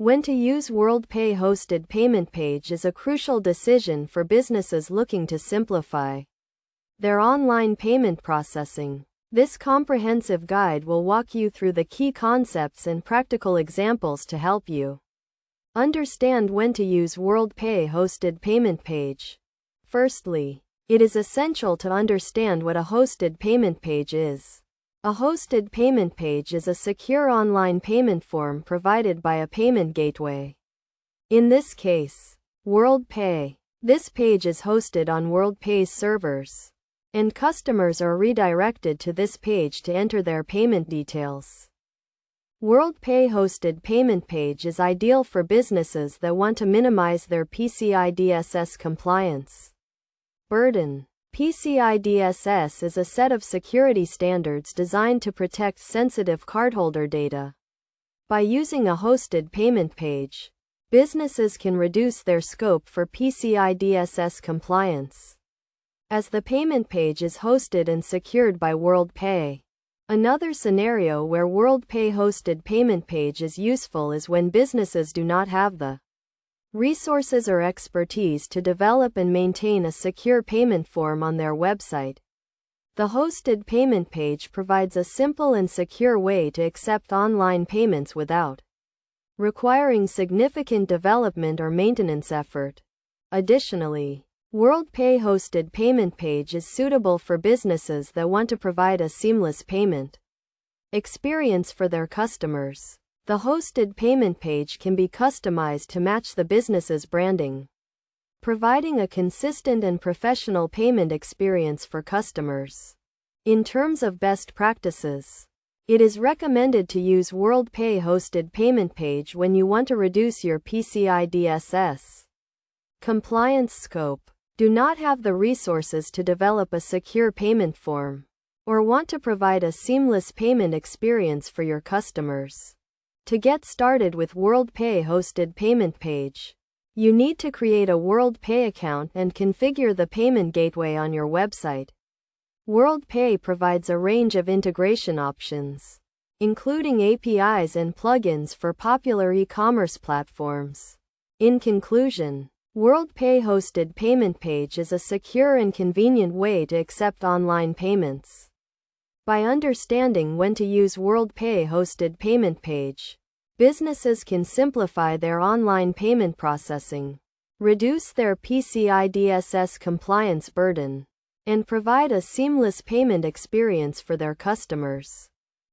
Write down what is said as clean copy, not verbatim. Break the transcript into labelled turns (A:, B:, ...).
A: When to use WorldPay hosted payment page is a crucial decision for businesses looking to simplify their online payment processing. This comprehensive guide will walk you through the key concepts and practical examples to help you understand when to use WorldPay hosted payment page. Firstly, it is essential to understand what a hosted payment page is. A hosted payment page is a secure online payment form provided by a payment gateway. In this case, WorldPay. This page is hosted on WorldPay's servers, and customers are redirected to this page to enter their payment details. WorldPay hosted payment page is ideal for businesses that want to minimize their PCI DSS compliance burden. PCI DSS is a set of security standards designed to protect sensitive cardholder data. By using a hosted payment page, businesses can reduce their scope for PCI DSS compliance, as the payment page is hosted and secured by WorldPay. Another scenario where WorldPay hosted payment page is useful is when businesses do not have the resources or expertise to develop and maintain a secure payment form on their website. The hosted payment page provides a simple and secure way to accept online payments without requiring significant development or maintenance effort. Additionally, WorldPay hosted payment page is suitable for businesses that want to provide a seamless payment experience for their customers. The hosted payment page can be customized to match the business's branding, providing a consistent and professional payment experience for customers. In terms of best practices, it is recommended to use WorldPay hosted payment page when you want to reduce your PCI DSS compliance scope, do not have the resources to develop a secure payment form, or want to provide a seamless payment experience for your customers. To get started with WorldPay hosted payment page, you need to create a WorldPay account and configure the payment gateway on your website. WorldPay provides a range of integration options, including APIs and plugins for popular e-commerce platforms. In conclusion, WorldPay hosted payment page is a secure and convenient way to accept online payments. By understanding when to use WorldPay hosted payment page, businesses can simplify their online payment processing, reduce their PCI DSS compliance burden, and provide a seamless payment experience for their customers.